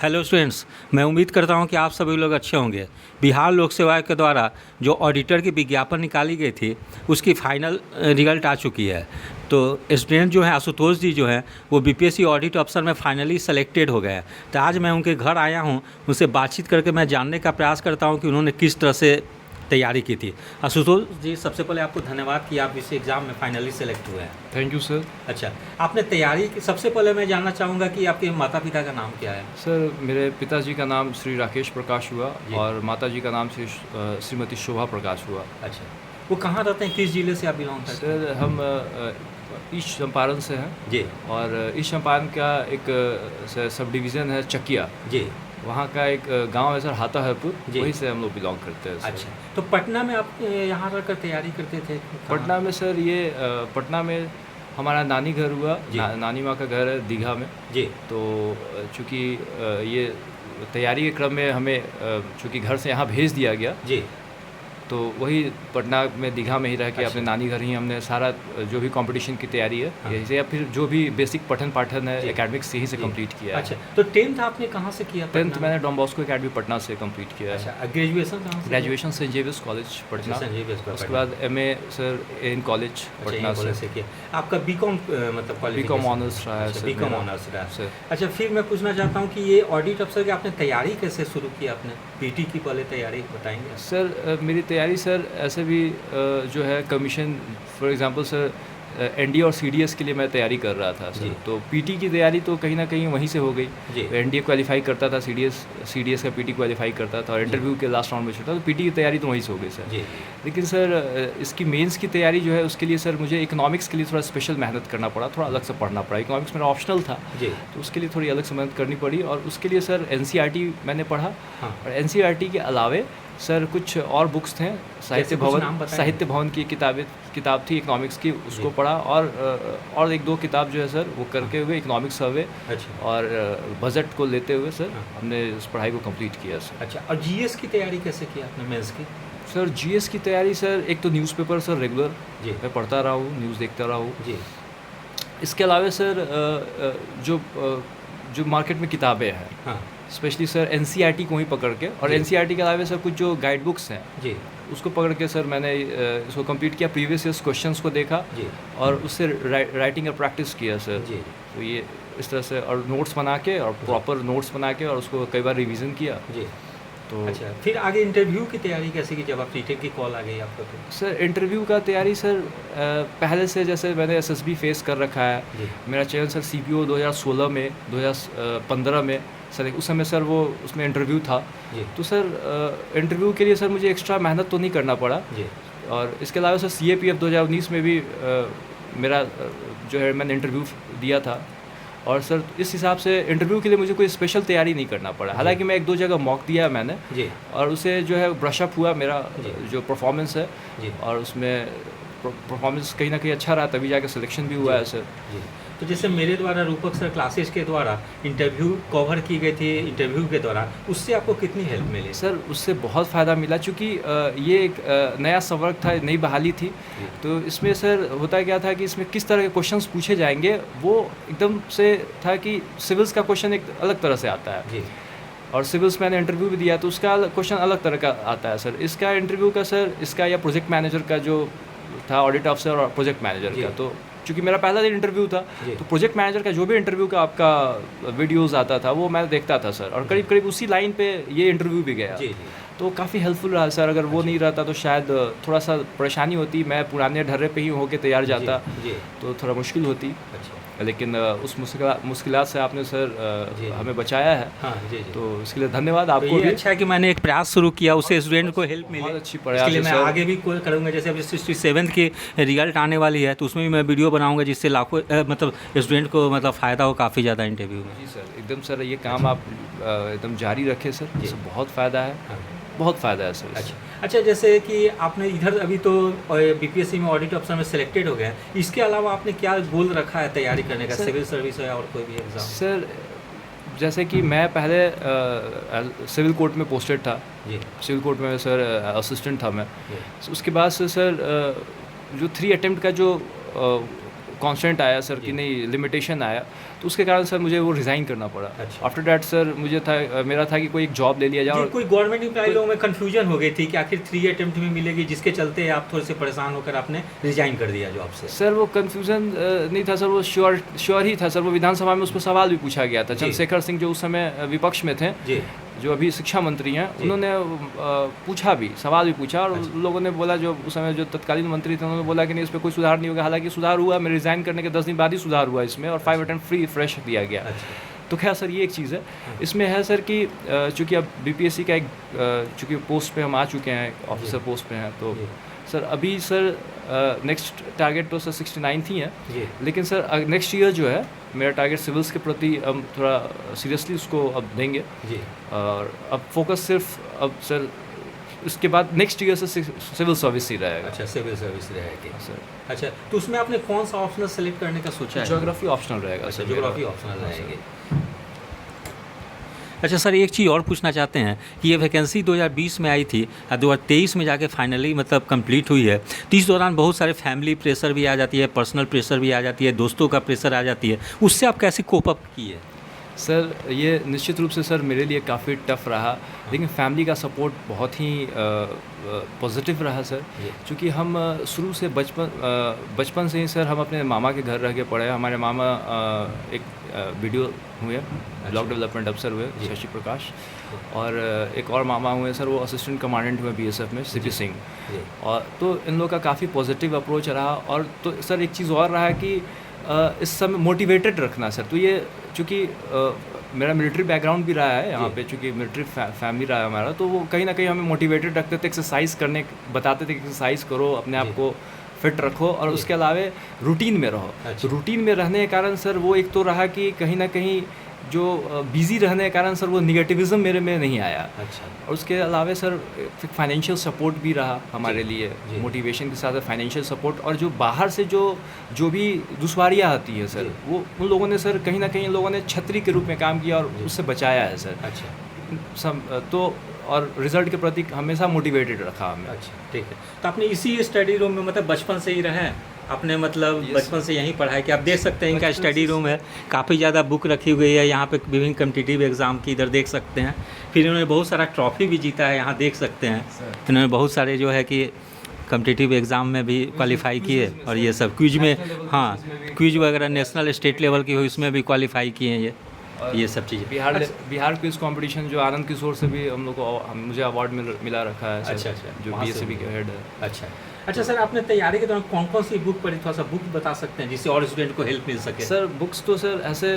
Hello students, मैं उम्मीद करता हूं कि आप सभी लोग अच्छे होंगे। बिहार लोक सेवा आयोग के द्वारा जो ऑडिटर की विज्ञापन निकाली गई थी उसकी फाइनल रिजल्ट आ चुकी है। तो स्टूडेंट जो है आशुतोष जी जो है वो बीपीएससी ऑडिट अफसर में फाइनली सेलेक्टेड हो गए हैं। तो आज मैं उनके घर आया हूं, उनसे बातचीत करके मैं जानने का प्रयास करता हूं कि उन्होंने किस तरह से तैयारी की थी। आशुतोष जी, सबसे पहले आपको धन्यवाद कि आप इस एग्ज़ाम में फाइनली सेलेक्ट हुए हैं। Thank you sir. अच्छा, आपने तैयारी की, सबसे पहले मैं जानना चाहूँगा कि आपके माता पिता का नाम क्या है? सर, मेरे पिताजी का नाम श्री राकेश प्रकाश हुआ और माताजी का नाम श्रीमती शोभा प्रकाश हुआ। अच्छा, वो कहाँ रहते हैं, किस ज़िले से आप बिलोंग करते हैं? सर, हम ईस्ट चंपारण से हैं जी। और ईस्ट चंपारण का एक सब डिवीज़न है चकिया जी। वहाँ का एक गांव है सर, हाताहरपुर, जी। वहीं से हम लोग बिलोंग करते हैं सर। अच्छा, तो पटना में आप यहाँ रहकर तैयारी करते थे? पटना में सर, ये पटना में हमारा नानी घर हुआ। नानी माँ का घर है दीघा में। जी। तो चूँकि ये तैयारी के क्रम में हमें चूँकि घर से यहाँ भेज दिया गया, जी, तो वही पटना में दीघा में ही रह के अपने नानी घर ही हमने सारा जो भी कंपटीशन की तैयारी है यहीं से, या फिर जो भी बेसिक पठन पाठन है एकेडमिक्स यहीं से कंप्लीट किया है। अच्छा, तो 10th आपने कहाँ से किया? 10th मैंने डॉन बॉस्को एकेडमी पटना से कंप्लीट किया है। अच्छा, ग्रेजुएशन कहाँ से? Graduation saint Xavier's college Patna. उसके बाद MA sir N college Patna से किया। आपका बीकॉम मतलब बीकॉम ऑनर्स रहा है सर। बीकॉम ऑनर्स रहा सर। अच्छा, फिर मैं पूछना चाहता हूँ कि ये ऑडिट अफसर की आपने तैयारी कैसे शुरू की? आपने पीटी की पहले तैयारी बताएंगे? सर, मेरी तैयारी सर ऐसे भी जो है commission, for example sir NDA और CDS के लिए मैं तैयारी कर रहा था सर। तो PT की तैयारी तो कहीं ना कहीं वहीं से हो गई। NDA क्वालिफाई करता था, CDS का PT क्वालिफाई करता था और इंटरव्यू के लास्ट राउंड में छूटा, तो PT की तैयारी तो वहीं से हो गई सर। लेकिन सर इसकी मेंस की तैयारी जो है उसके लिए सर मुझे इकोनॉमिक्स के लिए थोड़ा स्पेशल मेहनत करना पड़ा, थोड़ा अलग से पढ़ना पड़ा। इकोनॉमिक्स मेरा ऑप्शनल था, तो उसके लिए थोड़ी अलग से मेहनत करनी पड़ी और उसके लिए सर NCERT मैंने पढ़ा। और NCERT के अलावे सर कुछ और बुक्स थे, साहित्य भवन की किताब थी इकोनॉमिक्स की, उसको पढ़ा और एक दो किताब जो है सर वो करके हुए इकोनॉमिक्स सर्वे और बजट को लेते हुए सर हमने उस पढ़ाई को कंप्लीट किया सर। अच्छा, और GS की तैयारी कैसे की आपने, मेंस की? सर GS की तैयारी सर, एक तो न्यूज़पेपर सर रेगुलर मैं पढ़ता रहा हूँ, न्यूज़ देखता रहा हूँ जी। इसके अलावा सर जो मार्केट में किताबें हैं, स्पेशली सर NCERT को ही पकड़ के, और NCERT के अलावा सर कुछ जो गाइड बुक्स हैं जी उसको पकड़ के सर मैंने इसको कंप्लीट किया, प्रीवियस ईयर्स क्वेश्चंस को देखा जी। और उससे राइटिंग का प्रैक्टिस किया सर जी। तो ये इस तरह से, और नोट्स बना के और प्रॉपर नोट्स बना के और उसको कई बार रिवीजन किया जी। तो अच्छा, फिर आगे इंटरव्यू की तैयारी कैसे की जब आप टीटेक की कॉल आ गई आपको? तो सर इंटरव्यू का तैयारी सर पहले से, जैसे मैंने SSB फेस कर रखा है, मेरा चयन सर CPO 2016 में, 2015 में सर, उस समय सर वो उसमें इंटरव्यू था। तो सर इंटरव्यू के लिए सर मुझे एक्स्ट्रा मेहनत तो नहीं करना पड़ा। और इसके अलावा सर CAPF 2019 में भी मेरा जो है मैंने इंटरव्यू दिया था, और सर इस हिसाब से इंटरव्यू के लिए मुझे कोई स्पेशल तैयारी नहीं करना पड़ा। हालांकि मैं एक दो जगह मॉक दिया है मैंने जी। और उसे जो है ब्रशअप हुआ मेरा जो परफॉर्मेंस है जी। और उसमें परफॉर्मेंस कहीं ना कहीं अच्छा रहा, तभी जाकर सिलेक्शन भी हुआ है सर जी। तो जैसे मेरे द्वारा रूपक सर क्लासेस के द्वारा इंटरव्यू कवर की गई थी, इंटरव्यू के दौरान उससे आपको कितनी हेल्प मिली? सर उससे बहुत फ़ायदा मिला, चूँकि ये एक नया संवर्ग था, नई बहाली थी। तो इसमें सर होता क्या था कि इसमें किस तरह के क्वेश्चंस पूछे जाएंगे वो एकदम से था कि सिविल्स का क्वेश्चन एक अलग तरह से आता है जी। और सिविल्स मैंने इंटरव्यू भी दिया तो उसका क्वेश्चन अलग तरह का आता है सर। इसका इंटरव्यू का सर, इसका या प्रोजेक्ट मैनेजर का जो था, ऑडिट ऑफिसर और प्रोजेक्ट मैनेजर का, तो चूँकि मेरा पहला दिन इंटरव्यू था तो प्रोजेक्ट मैनेजर का जो भी इंटरव्यू का आपका वीडियोस आता था वो मैं देखता था सर, और करीब करीब उसी लाइन पे ये इंटरव्यू भी गया जी। तो काफ़ी हेल्पफुल रहा सर। अगर वो नहीं रहता तो शायद थोड़ा सा परेशानी होती, मैं पुराने ढर्रे पे ही होके तैयार जाता तो थोड़ा मुश्किल होती। लेकिन उस मुश्किलात से आपने सर हमें बचाया है। हाँ, जी। तो इसके लिए धन्यवाद आपको। तो ये अच्छा है कि मैंने एक प्रयास शुरू किया, उससे स्टूडेंट को हेल्प मिली। बहुत अच्छी प्रयास है, मैं आगे भी कोई करूँगा। जैसे अभी 67 की रिजल्ट आने वाली है तो उसमें भी मैं वीडियो बनाऊंगा जिससे लाखों मतलब स्टूडेंट को मतलब फ़ायदा हो काफ़ी ज़्यादा इंटरव्यू में। जी सर, एकदम सर ये काम आप एकदम जारी रखें सर, इससे बहुत फ़ायदा है, बहुत फ़ायदा है सर। अच्छा, जैसे कि आपने इधर अभी तो BPSC में ऑडिट अफसर में सिलेक्टेड हो गए, इसके अलावा आपने क्या गोल रखा है तैयारी करने का? सिविल सर्विस है और कोई भी एग्ज़ाम? सर जैसे कि मैं पहले सिविल कोर्ट में पोस्टेड था जी। सिविल कोर्ट में सर असिस्टेंट था मैं। उसके बाद से सर जो 3 अटेम्प्ट का जो कॉन्स्टेंट आया सर कि नहीं लिमिटेशन आया, तो उसके कारण सर मुझे वो रिज़ाइन करना पड़ा। अच्छा। आफ्टर डैट सर मुझे था, मेरा था कि कोई एक जॉब ले लिया जाए। जी, और कोई गवर्नमेंट एम्प्लॉय लोगों में कन्फ्यूजन हो गई थी कि आखिर 3 अटेम्प्ट में मिलेगी, जिसके चलते आप थोड़े से परेशान होकर आपने रिजाइन कर दिया जॉब से। सर वो कन्फ्यूज़न नहीं था सर, वो श्योर ही था सर। वो विधानसभा में उस पर सवाल भी पूछा गया था। चंद्रशेखर सिंह जो उस समय विपक्ष में थे, जी, जो अभी शिक्षा मंत्री हैं, उन्होंने पूछा भी, सवाल भी पूछा, और लोगों ने बोला, जो उस समय जो तत्कालीन मंत्री थे उन्होंने बोला कि नहीं, इस पर कोई सुधार नहीं होगा। हालांकि सुधार हुआ, मेरे रिज़ाइन करने के 10 दिन बाद ही सुधार हुआ इसमें, और 5 अटेम्प्ट फ्रेश दिया गया। तो खैर सर ये एक चीज़ है। इसमें है सर कि चूँकि अब बीपीएससी का एक चूँकि पोस्ट पे हम आ चुके हैं, ऑफिसर पोस्ट पे हैं, तो सर अभी सर नेक्स्ट टारगेट तो सर 69 ही है, लेकिन सर नेक्स्ट ईयर जो है मेरा टारगेट सिविल्स के प्रति हम थोड़ा सीरियसली उसको अब देंगे जी। और अब फोकस सिर्फ अब सर इसके बाद नेक्स्ट ईयर से सिविल सर्विस ही रहेगा। अच्छा, सिविल सर्विस रहेगी सर। अच्छा, तो उसमें आपने कौन सा ऑप्शनल सेलेक्ट करने का सोचा है? ज्योग्राफी ऑप्शनल रहेगा। अच्छा, ज्योग्राफी ऑप्शनल रहेगी। अच्छा सर, एक चीज़ और पूछना चाहते हैं कि ये वैकेंसी 2020 में आई थी और 2023 में जाके फाइनली मतलब कंप्लीट हुई है, तो इस दौरान बहुत सारे फैमिली प्रेशर भी आ जाती है, पर्सनल प्रेशर भी आ जाती है, दोस्तों का प्रेशर आ जाती है, उससे आप कैसे कोप अप किए? सर ये निश्चित रूप से सर मेरे लिए काफ़ी टफ रहा, लेकिन फैमिली का सपोर्ट बहुत ही पॉजिटिव रहा सर। क्योंकि हम शुरू से बचपन से ही सर हम अपने मामा के घर रह के पढ़े। हमारे मामा एक वीडियो हुए, ब्लॉक डेवलपमेंट अफसर हुए, शशि प्रकाश, और एक और मामा हुए सर, वो असिस्टेंट कमांडेंट हुए बीएसएफ में, सीपी सिंह। और तो इन लोगों का काफ़ी पॉजिटिव अप्रोच रहा। और तो सर एक चीज़ और रहा कि इस समय मोटिवेटेड रखना सर। तो ये चूँकि मेरा मिलिट्री बैकग्राउंड भी रहा है यहाँ पे, चूँकि मिलिट्री फैमिली रहा है हमारा, तो वो कहीं ना कहीं हमें मोटिवेटेड रखते थे, एक्सरसाइज करने बताते थे कि एक्सरसाइज करो, अपने आप को फिट रखो, और उसके अलावा रूटीन में रहो। तो रूटीन में रहने के कारण सर वो एक तो रहा कि कहीं ना कहीं जो बिज़ी रहने के कारण सर वो निगेटिविज़म मेरे में नहीं आया। अच्छा। और उसके अलावा सर फाइनेंशियल सपोर्ट भी रहा हमारे लिए, मोटिवेशन के साथ फाइनेंशियल सपोर्ट। और जो बाहर से जो भी दुश्वारियाँ आती है सर, वो उन लोगों ने सर कहीं ना कहीं लोगों ने छतरी के रूप में काम किया और उससे बचाया है सर। अच्छा। सब तो और रिजल्ट के प्रति हमेशा मोटिवेटेड रखा हमें। अच्छा, ठीक है। तो आपने इसी स्टडी रूम में मतलब बचपन से ही रहे आपने, मतलब बचपन से यहीं पढ़ाई की? आप देख सकते हैं इनका स्टडी रूम है, काफ़ी ज़्यादा बुक रखी हुई है यहाँ पे, विभिन्न कॉम्पिटिटिव एग्ज़ाम की इधर देख सकते हैं। फिर इन्होंने बहुत सारा ट्रॉफी भी जीता है, यहाँ देख सकते हैं। इन्होंने बहुत सारे जो है कि कॉम्पिटिटिव एग्ज़ाम में भी क्वालिफाई किए, और ये सब क्विज में, हाँ क्विज वगैरह नेशनल स्टेट लेवल की हुई उसमें भी क्वालिफाई किए हैं ये सब चीज़ें। बिहार क्विज कंपटीशन जो आनंद किशोर से भी हम लोग को मुझे अवार्ड मिला रखा है। अच्छा, जो बीएसएबी के हेड है। अच्छा सर, आपने तैयारी के दौरान कौन कौन सी बुक पढ़ी, थोड़ा सा बुक बता सकते हैं जिससे और स्टूडेंट को हेल्प मिल सके? सर बुक्स तो सर ऐसे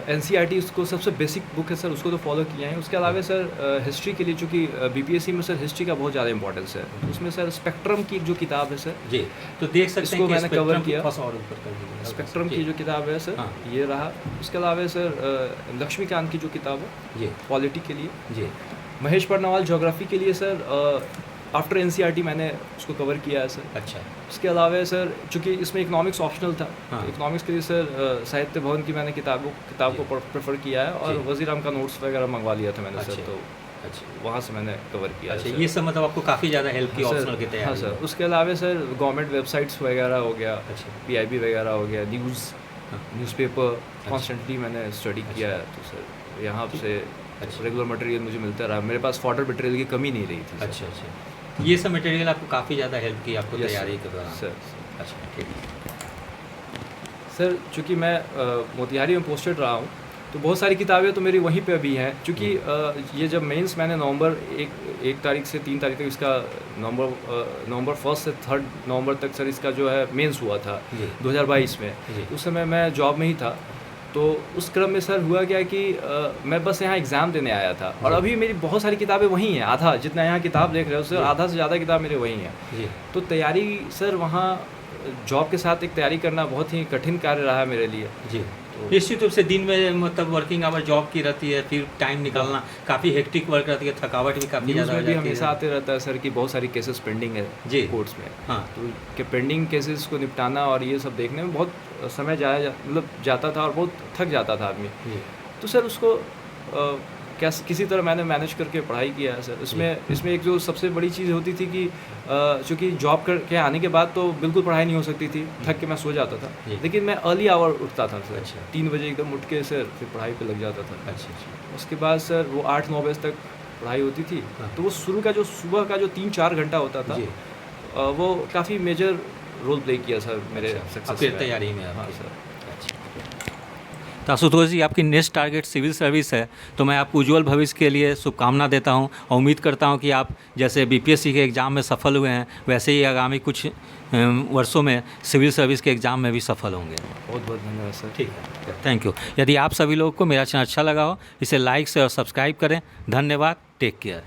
एनसीईआरटी उसको सबसे बेसिक बुक है सर, उसको तो फॉलो किया है। उसके अलावा सर हिस्ट्री के लिए, चूँकि बीपीएससी में सर हिस्ट्री का बहुत ज़्यादा इंपॉर्टेंस है, तो उसमें सर स्पेक्ट्रम की जो किताब है सर जी, तो देख सकते हैं इसको मैंने कवर किया। स्पेक्ट्रम की जो किताब है सर ये रहा। उसके अलावा सर लक्ष्मीकांत की जो किताब है ये पॉलिटी के लिए जी, महेश परनावाल ज्योग्राफी के लिए सर आफ्टर एनसीईआरटी मैंने उसको कवर किया है सर। अच्छा। उसके अलावा सर चूँकि इसमें इकोनॉमिक्स ऑप्शनल था, तो इकोनॉमिक्स के लिए सर साहित्य भवन की मैंने किताब को प्रेफर किया है, और वजीराम का नोट्स वगैरह मंगवा लिया था मैंने सर, तो अच्छा वहाँ से मैंने कवर किया। अच्छा, ये सब मतलब आपको काफ़ी ज़्यादा हेल्प की ऑप्शनल की तैयारी? हाँ सर। उसके अलावा सर गवर्नमेंट वेबसाइट्स वगैरह हो गया, PIB वगैरह हो गया, न्यूज़पेपर कॉन्स्टेंटली मैंने स्टडी किया है, तो सर यहाँ से रेगुलर मटेरियल मुझे मिलता रहा। मेरे पास फॉर्डर मटेरियल की कमी नहीं रही थी। अच्छा अच्छा, ये सब मटेरियल आपको काफ़ी ज़्यादा हेल्प की आपको तैयारी के दौरान? सर अच्छा, ठीक है सर। चूँकि मैं मोतिहारी में पोस्टेड रहा हूँ, तो बहुत सारी किताबें तो मेरी वहीं पे अभी हैं। चूँकि ये जब मेंस मैंने नवंबर 1 तारीख से 3 तारीख तक इसका नवंबर 1 से 3 नवंबर तक सर इसका जो है मेंस हुआ था 2022 में। उस समय मैं जॉब में ही था, तो उस क्रम में सर हुआ क्या कि मैं बस यहाँ एग्ज़ाम देने आया था, और अभी मेरी बहुत सारी किताबें वहीं हैं। आधा जितना यहाँ किताब देख रहे हो सर, आधा से ज़्यादा किताब मेरे वहीं हैं। तो तैयारी सर वहाँ जॉब के साथ एक तैयारी करना बहुत ही कठिन कार्य रहा है मेरे लिए जी। तो निश्चित रूप से दिन में मतलब वर्किंग आवर जॉब की रहती है, फिर टाइम निकालना काफ़ी हेक्टिक वर्क रहती है, थकावट भी काफ़ी ज़्यादा भी हमेशा आते रहता है सर कि बहुत सारी केसेस पेंडिंग है जी कोर्ट्स में। हाँ, तो कि पेंडिंग केसेस को निपटाना और ये सब देखने में बहुत समय मतलब जाता था, और बहुत थक जाता था आदमी। तो सर उसको किसी तरह मैंने मैनेज करके पढ़ाई किया है सर। इसमें एक जो सबसे बड़ी चीज़ होती थी कि चूँकि जॉब करके आने के बाद तो बिल्कुल पढ़ाई नहीं हो सकती थी, थक के मैं सो जाता था। लेकिन मैं अर्ली आवर उठता था सर, 3 बजे एकदम उठ के सर फिर पढ़ाई पे लग जाता था। उसके बाद सर वो 8-9 बजे तक पढ़ाई होती थी। तो वो शुरू का जो सुबह का जो 3-4 घंटा होता था, वो काफ़ी मेजर रोल प्ले किया सर मेरे सक्सेस आपकी तैयारी में। हाँ सर। तो आशुतोष जी, आपकी नेक्स्ट टारगेट सिविल सर्विस है, तो मैं आपको उज्जवल भविष्य के लिए शुभकामना देता हूं और उम्मीद करता हूं कि आप जैसे बीपीएससी के एग्ज़ाम में सफल हुए हैं, वैसे ही आगामी कुछ वर्षों में सिविल सर्विस के एग्ज़ाम में भी सफल होंगे। बहुत बहुत धन्यवाद सर। ठीक है, थैंक यू। यदि आप सभी लोगों को मेरा चैनल अच्छा लगा हो, इसे लाइक से और सब्सक्राइब करें। धन्यवाद, टेक केयर।